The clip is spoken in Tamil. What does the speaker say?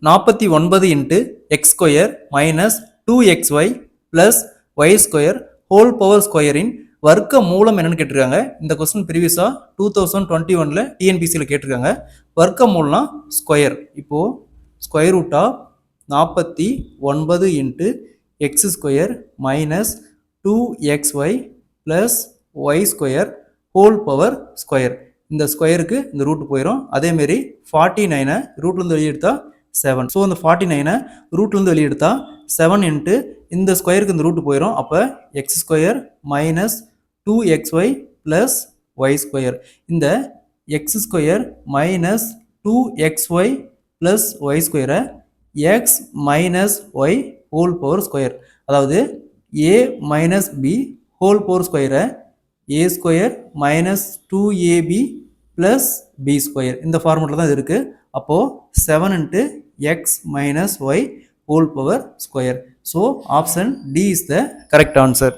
49 into x square minus 2xy plus Y square whole power ஸ்கொயரின் வர்க்க மூலம் என்னன்னு கேட்டிருக்காங்க. இந்த கொஸ்டின் ப்ரீவியஸாக 2021 டிஎன்பிசியில் கேட்டிருக்காங்க. வர்க்க மூலம்னா ஸ்கொயர். இப்போது square root of 49 into x square minus 2xy plus Y square whole power square. இந்த ஸ்கொயருக்கு இந்த ரூட் போயிடும். அதேமாரி 49 ரூட்லேருந்து வெளியே எடுத்தால் 7. ஸோ இந்த 49 ரூட்லேருந்து வெளியே எடுத்தால் 7 இன்ட்டு இந்த ஸ்கொயருக்கு இந்த ரூட் போயிடும். அப்போ X square minus 2xy plus Y square. இந்த X square minus 2xy plus Y ஸ்கொயரை X minus Y whole power square, அதாவது A minus B whole power ஸ்கொயரை A square minus 2ab plus B square, இந்த ஃபார்முலா தான் இது இருக்குது. அப்போது 7 into X minus Y whole power square. So option D is the correct answer.